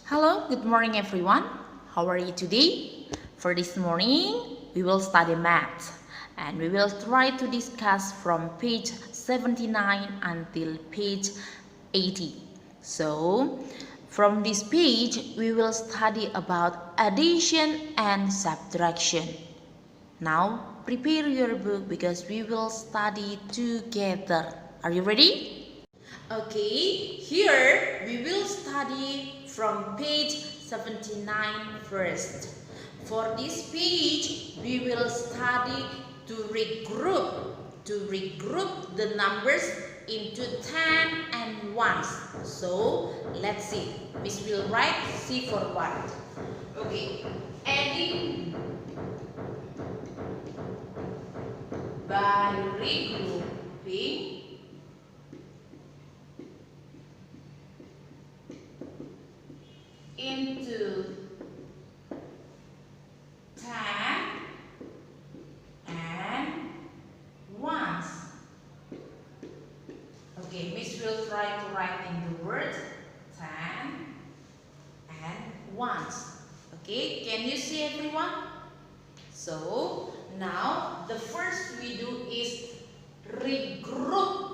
Hello, good morning everyone. How are you today? For this morning, we will study math and we will try to discuss from page 79 until page 80. So, from this page, we will study about addition and subtraction. Now, prepare your book because we will study together. Are you ready? Okay, here we will study from page 79 first. For this page, we will study to regroup the numbers into 10 and ones. So, let's see. Miss will write C for 1. Okay, adding by regrouping into 10 and ones. Okay, Miss will try to write in the word 10 and ones. Okay, can you see everyone? So, now the first we do is regroup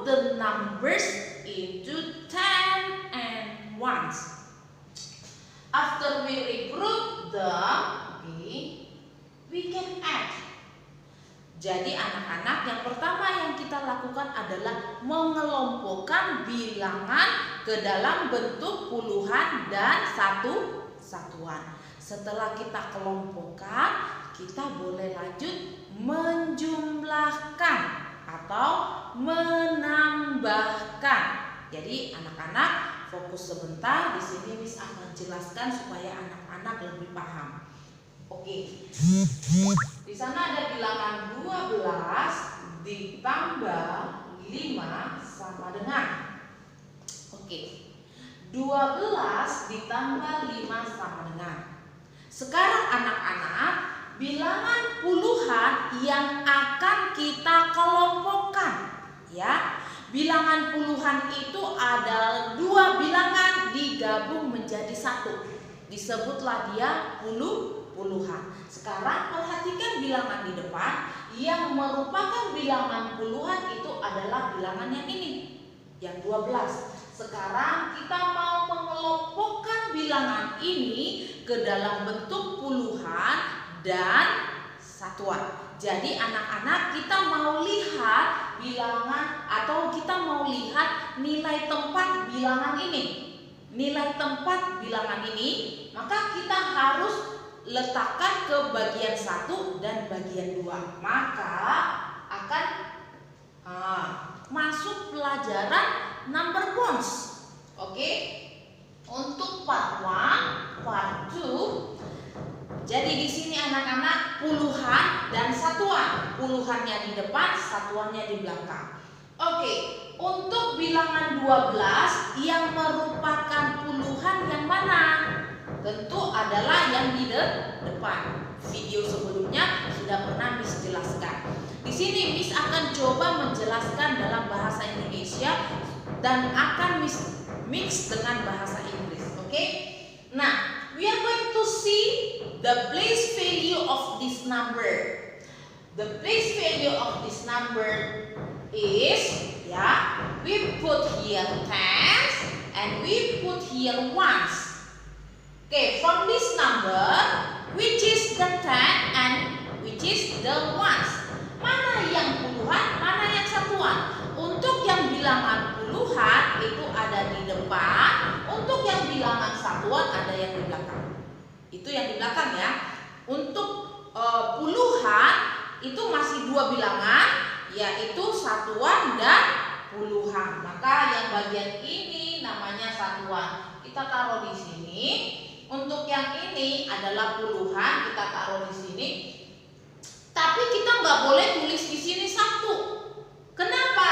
the numbers into 10 and ones. After we regroup them, okay, we can add. Jadi anak-anak, yang pertama yang kita lakukan adalah mengelompokkan bilangan ke dalam bentuk puluhan dan satuan. Setelah kita kelompokkan, kita boleh lanjut menjumlahkan atau menambahkan. Jadi anak-anak fokus sebentar, di sini Miss akan jelaskan supaya anak-anak lebih paham. Oke. Di sana ada bilangan 12 ditambah 5 sama dengan. Oke. 12 ditambah 5 sama dengan. Sekarang anak-anak, bilangan puluhan yang akan kita kelompokkan, ya. Bilangan puluhan itu ada dua bilangan digabung menjadi satu. Disebutlah dia puluhan. Sekarang perhatikan bilangan di depan yang merupakan bilangan puluhan itu adalah bilangan yang ini, yang 12. Sekarang kita mau mengelompokkan bilangan ini ke dalam bentuk puluhan dan satuan. Jadi anak-anak, kita mau lihat bilangan atau kita mau lihat nilai tempat bilangan ini. Nilai tempat bilangan ini, maka kita harus letakkan ke bagian 1 dan bagian 2. Maka akan masuk pelajaran number bonds. Oke. Untuk part 1, part 2. Jadi di sini anak-anak puluhan dan satuan. Puluhannya di depan, satuannya di belakang. Oke, untuk bilangan 12 yang merupakan puluhan yang mana? Tentu adalah yang di depan. Video sebelumnya sudah pernah Miss jelaskan. Di sini Miss akan coba menjelaskan dalam bahasa Indonesia dan akan Miss mix dengan bahasa Inggris. Oke? Nah, we are going to see the place value of this number. The place value of this number is, ya, we put here tens and we put here ones. Okay, from this number, which is the 10 and which is the ones? Mana yang puluhan, mana yang satuan? Untuk yang bilangan puluhan itu ada di depan, untuk yang bilangan satuan ada yang di belakang. Itu yang di belakang ya. Untuk puluhan itu masih dua bilangan, yaitu satuan dan puluhan. Maka yang bagian ini namanya satuan. Kita taruh di sini. Untuk yang ini adalah puluhan, kita taruh di sini. Tapi kita nggak boleh tulis di sini 1. Kenapa?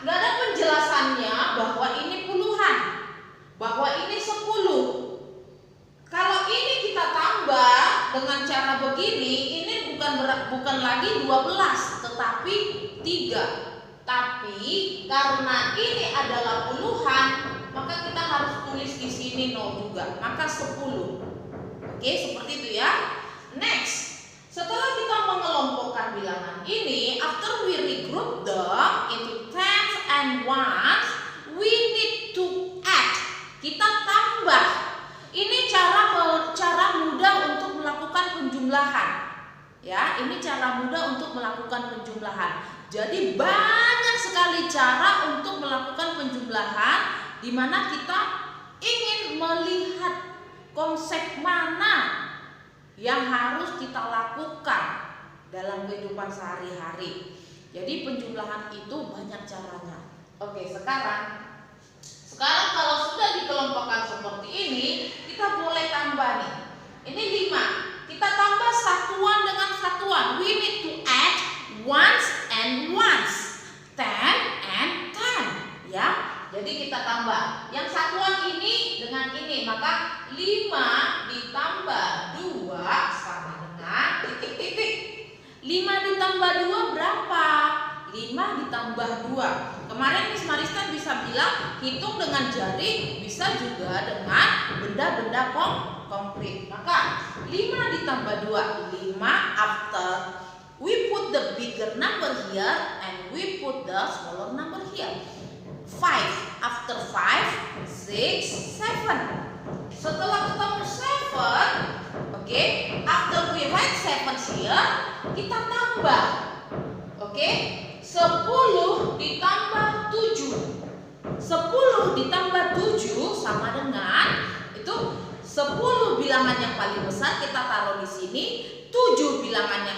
Nggak ada penjelasannya bahwa ini puluhan, bahwa ini 10. Kalau ini kita tambah dengan cara begini, ini bukan lagi 12, tetapi 3. Tapi karena ini adalah puluhan, maka kita harus tulis di di sini 0 juga, maka 10. Oke, seperti itu ya. Next, setelah kita mengelompokkan bilangan ini, after we regroup them into tens and ones, we need to add. Kita tambah. Ini cara mudah untuk melakukan penjumlahan. Ya, ini cara mudah untuk melakukan penjumlahan. Jadi banyak sekali cara untuk melakukan penjumlahan di mana kita ingin melihat konsep mana yang harus kita lakukan dalam kehidupan sehari-hari. Jadi penjumlahan itu banyak caranya. Oke, sekarang kalau sudah dikelompokkan seperti ini, kita boleh tambah nih. Ini 5. Kita tambah satuan dengan satuan. We need to add ones and ones, 10 and 10. Ya, jadi kita tambah. Yang satuan ini dengan ini, maka 5 ditambah 2 sama dengan titik-titik. 5 ditambah 2 berapa? 5 ditambah 2. Kemarin Miss Marista bisa bilang hitung dengan jari, bisa juga dengan benda-benda konkret. Maka 5 ditambah 2, 5 after we put the bigger number here and we put the smaller number here. 5 after 5, 6, 7. Setelah ketemu 7, oke, after we write 7 here, kita tambah. Oke, 10 ditambah 7. 10 ditambah 7 sama dengan itu 10 bilangan yang paling besar kita taruh di sini, 7 bilangan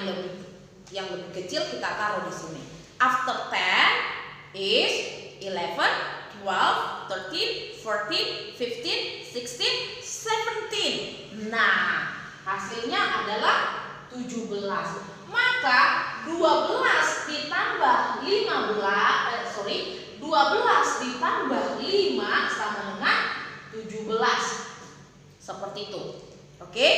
yang lebih kecil kita taruh di sini. After 10 is 11, 12, 13, 14, 15, 16, 17. Nah, hasilnya adalah 17. Maka 12 ditambah 12 ditambah 5 sama dengan 17. Seperti itu. Oke?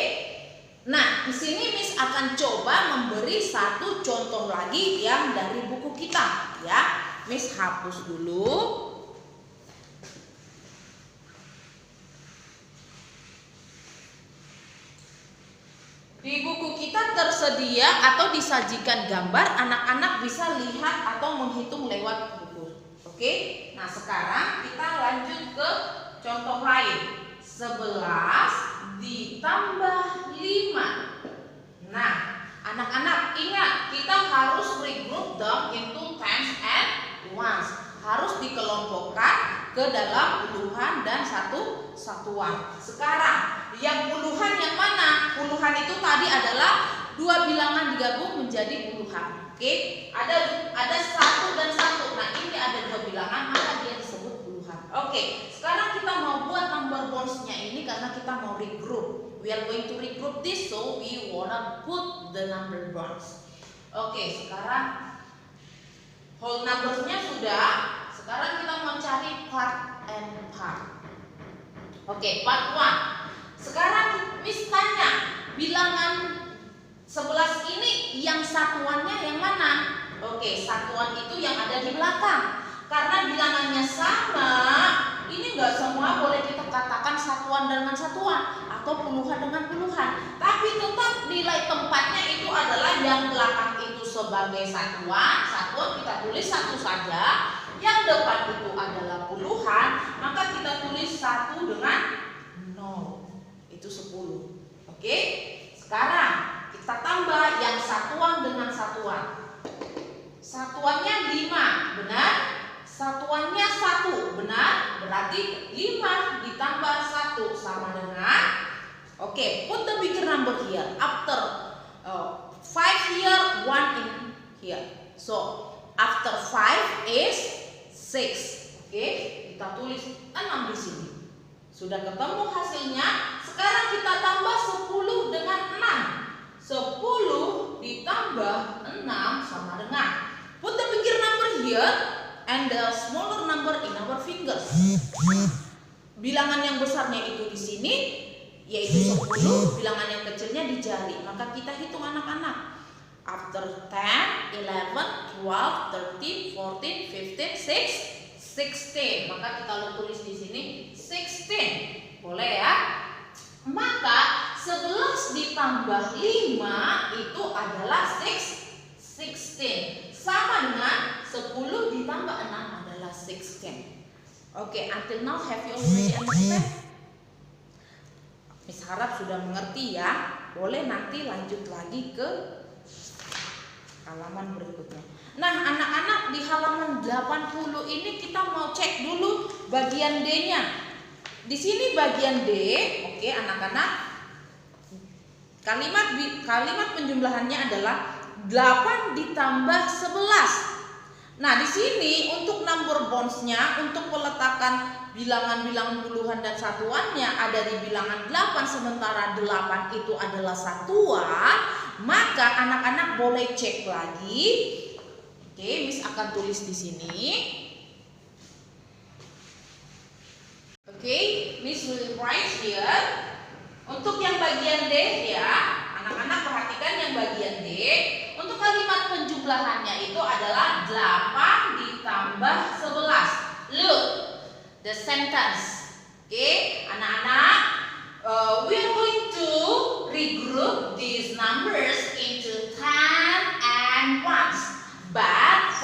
Nah, di sini Miss akan coba memberi satu contoh lagi yang dari buku kita, ya. Miss hapus dulu. Di buku kita tersedia atau disajikan gambar, anak-anak bisa lihat atau menghitung lewat buku. Oke? Nah, sekarang kita lanjut ke contoh lain. 11 ditambah 5. Nah, anak-anak ingat, kita harus regroup them into tens and ones. Harus dikelompokkan ke dalam puluhan dan satuan. Sekarang yang puluhan yang mana? Puluhan itu tadi adalah 2 bilangan digabung menjadi puluhan. Oke, ada 1 dan 1. Nah, ini ada 2 bilangan, maka dia disebut puluhan. Oke, sekarang kita mau buat number bonds-nya ini karena kita mau regroup. We are going to regroup this, so we wanna put the number bonds. Oke, sekarang whole numbers-nya sudah. Sekarang kita mau cari part and part. Oke, part 1. Sekarang Miss tanya, bilangan 11 ini yang satuannya yang mana? Oke, satuan itu yang ada di belakang. Karena bilangannya sama, ini enggak semua boleh kita katakan satuan dengan satuan atau puluhan dengan puluhan. Tapi tetap nilai tempatnya itu adalah yang belakang itu sebagai satuan kita tulis 1 saja. Yang depan itu adalah puluhan, maka kita tulis 1 dengan 0. Itu 10. Oke? Sekarang kita tambah yang satuan dengan satuan. Satuannya 5, benar? Satuannya 1, benar? Berarti 5 ditambah 1 sama dengan, oke, put the bigger number here. After 5 here, 1 in here. So, after 5 is 6. Oke, kita tulis 6 di sini. Sudah ketemu hasilnya. Sekarang kita tambah 10 dengan 6. 10 ditambah 6 sama dengan, put the bigger number here and the smaller number in our fingers. Bilangan yang besarnya itu di sini, yaitu 10, bilangan yang kecilnya di jari. Maka kita hitung anak-anak. After 10, 11, 12, 13, 14, 15, 16. Maka kita tulis di sini 16. ditambah 5 itu adalah 16. Sama dengan 10 ditambah 6 adalah 16. Oke, until now have you already understand? Miss harap sudah mengerti ya. Boleh nanti lanjut lagi ke halaman berikutnya. Nah, anak-anak di halaman 80 ini kita mau cek dulu bagian D-nya. Di sini bagian D, oke anak-anak. Kalimat penjumlahannya adalah 8 ditambah 11. Nah, di sini untuk number bonds-nya, untuk peletakan bilangan-bilangan puluhan dan satuannya ada di bilangan 8, sementara 8 itu adalah satuan, maka anak-anak boleh cek lagi. Oke, Miss akan tulis di sini. Oke, Miss will write here. Untuk yang bagian D ya, anak-anak perhatikan yang bagian D. Untuk kalimat penjumlahannya itu adalah 8 ditambah 11. Look, the sentence. Oke, anak-anak, we are going to regroup these numbers into 10 and ones. But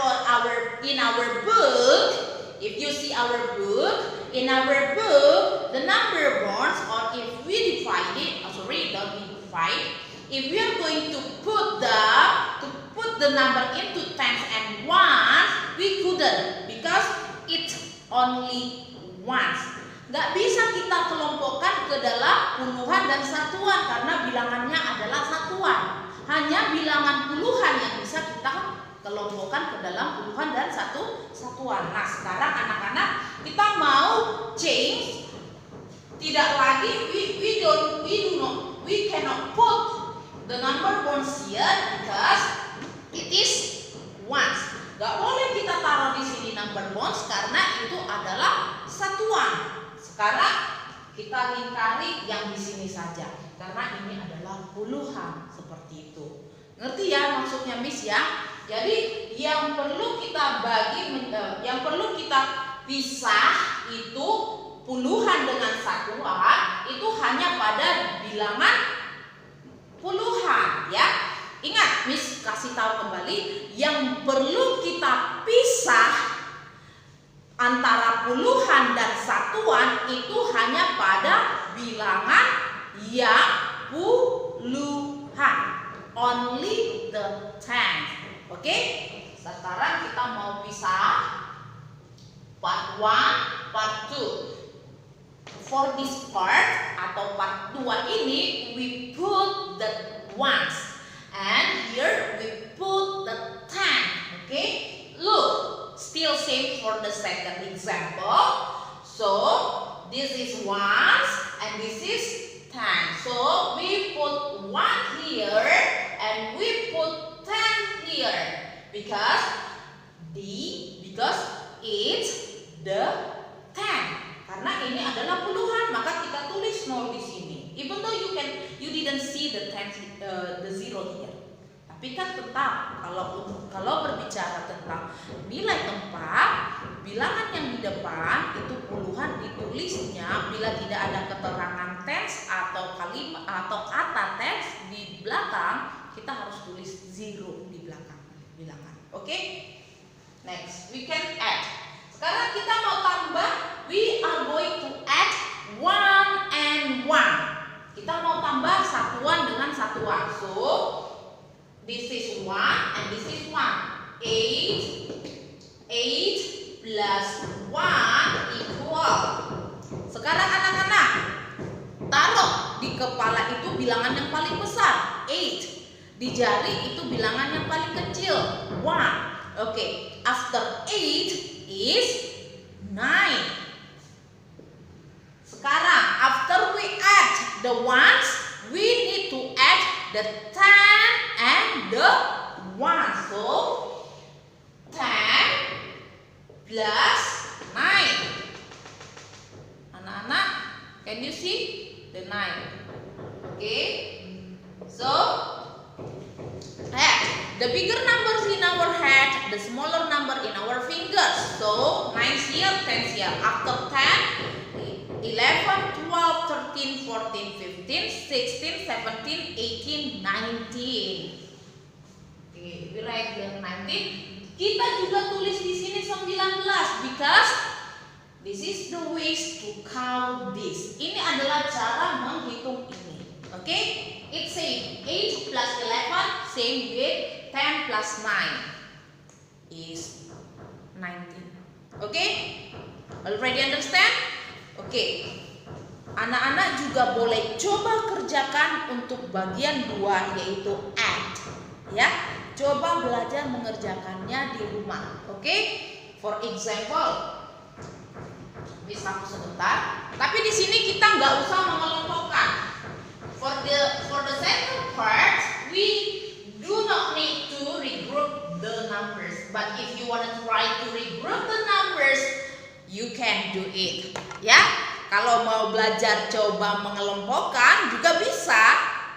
in our book, if you see our book, in our book, the number bonds, or if we divide it, don't divide. If we are going to put the number into tens and ones, we couldn't because it's only ones. Gak bisa kita kelompokkan ke dalam puluhan dan satuan karena bilangannya adalah satuan. Hanya bilangan puluhan yang bisa kita kelompokkan ke dalam puluhan dan satuan. Nah, sekarang anak-anak kita mau change, tidak lagi we cannot put the number bonds here because it is ones. Gak boleh kita taruh di sini number bonds karena itu adalah satuan. Sekarang kita lingkari yang di sini saja karena ini adalah puluhan seperti itu. Ngerti ya maksudnya Miss ya? Jadi yang perlu kita yang perlu kita pisah itu puluhan dengan satuan itu hanya pada bilangan puluhan ya. Ingat, Miss kasih tahu kembali yang perlu kita pisah antara puluhan dan satuan itu hanya pada bilangan yang puluhan. Only the 10. Oke, sekarang kita mau pisah part 1, part 2. For this part atau part 2 ini we put the ones and here we put the 10. Okay, look, still same for the second example. So this is ones and this is 10. So we put 1 here and we put 10 here because it's the 10. Karena ini adalah puluhan, maka kita tulis 0 di sini. Even though you didn't see the 10 the 0 here. Tapi kan tetap kalau berbicara tentang nilai tempat, bilangan yang di depan itu puluhan ditulisnya bila tidak ada keterangan tens atau kalimat atau kata tens di belakang, kita harus tulis 0 di belakang bilangan. Oke? Next, we can add. Sekarang kita mau tambah, we are going to add 1 and 1. Kita mau tambah satuan dengan satuan. So, this is 1 and this is 1. 8 plus 1 equal. Sekarang anak-anak, taruh di kepala itu bilangan yang paling besar, 8. Di jari itu bilangan yang paling kecil, 1. Oke, after 8 is 9. Sekarang after we add the ones, we need to add the 10 and the 1. So 10 plus 9. Anak-anak, can you see the 9? Okay, so add the bigger numbers in our head, the smaller number in our fingers. So 9 here, 10 here. After 10, 11, 12, 12, 13, 14, 15, 16, 17, 18, 19. Okay, we write the 19. Kita juga tulis di sini 19 because this is the ways to count this. Ini adalah cara menghitung ini. Okay? It says 8 plus 11 same with 10 plus 9 is 19. Okay? Already understand? Okay. Anak-anak juga boleh coba kerjakan untuk bagian 2 yaitu add. Ya, coba belajar mengerjakannya di rumah. Okay? For example, bisa sebentar. Tapi di sini kita nggak usah mengelompokkan. For the second part, we do not need to regroup the numbers. But if you want to try to regroup the numbers, you can do it. Ya, kalau mau belajar coba mengelompokkan juga bisa.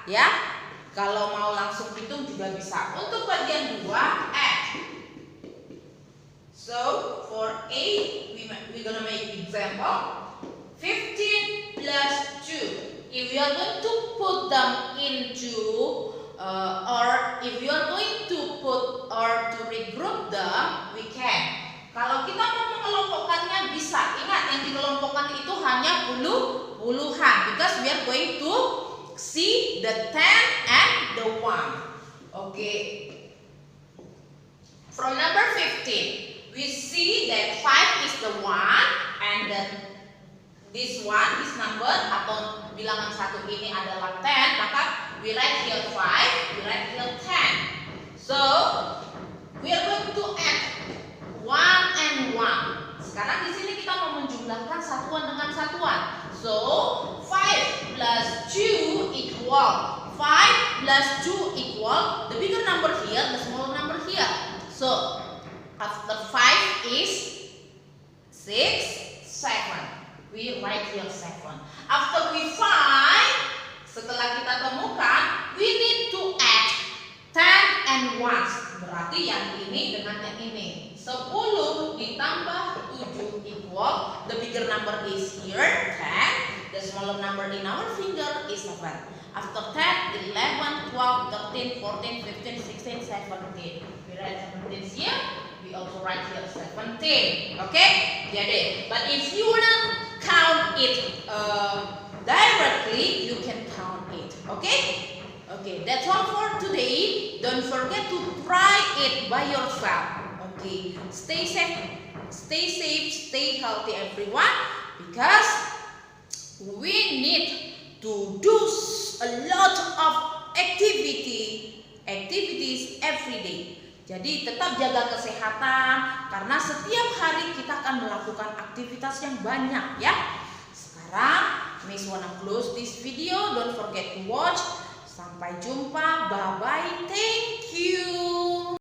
Ya, kalau mau langsung hitung juga bisa. Untuk bagian 2, add. So for A, we're gonna make example 15 plus 2. If we are going to put them into or if you are going to put or to regroup them, we can. Kalau kita mau mengelompokkannya bisa. Ingat, yang dikelompokkan itu hanya puluhan because we are going to see the 10 and the 1. Okay. From number 15, we see that 5 is the 1 and then this number atau bilangan 1 ini adalah 10, maka we write here 5, we write here 10. So, we are going to add 1 and 1. Sekarang di sini kita mau menjumlahkan satuan dengan satuan. So, 5 plus 2 equal 5 plus 2 equal the bigger number here, the smaller number here. So, after 5 is 6, 7. We write here 7. After we find, setelah kita temukan, we need to add 10 and 1. Berarti yang ini dengan yang ini. 10 ditambah 7 equal, the bigger number is here, 10. The smaller number in our finger is 7. After 10, 11, 12, 13, 14, 15, 16, 17. We write 17 here. We also write here 17. Okay? Jadi, but if you wanna count it directly, you can count it. Okay? Okay, that's all for today. Don't forget to try it by yourself. Okay, stay safe, stay healthy, everyone, because we need to do a lot of activities every day. Jadi tetap jaga kesehatan karena setiap hari kita akan melakukan aktivitas yang banyak ya. Sekarang Miss wanna close this video. Don't forget to watch. Sampai jumpa. Bye bye. Thank you.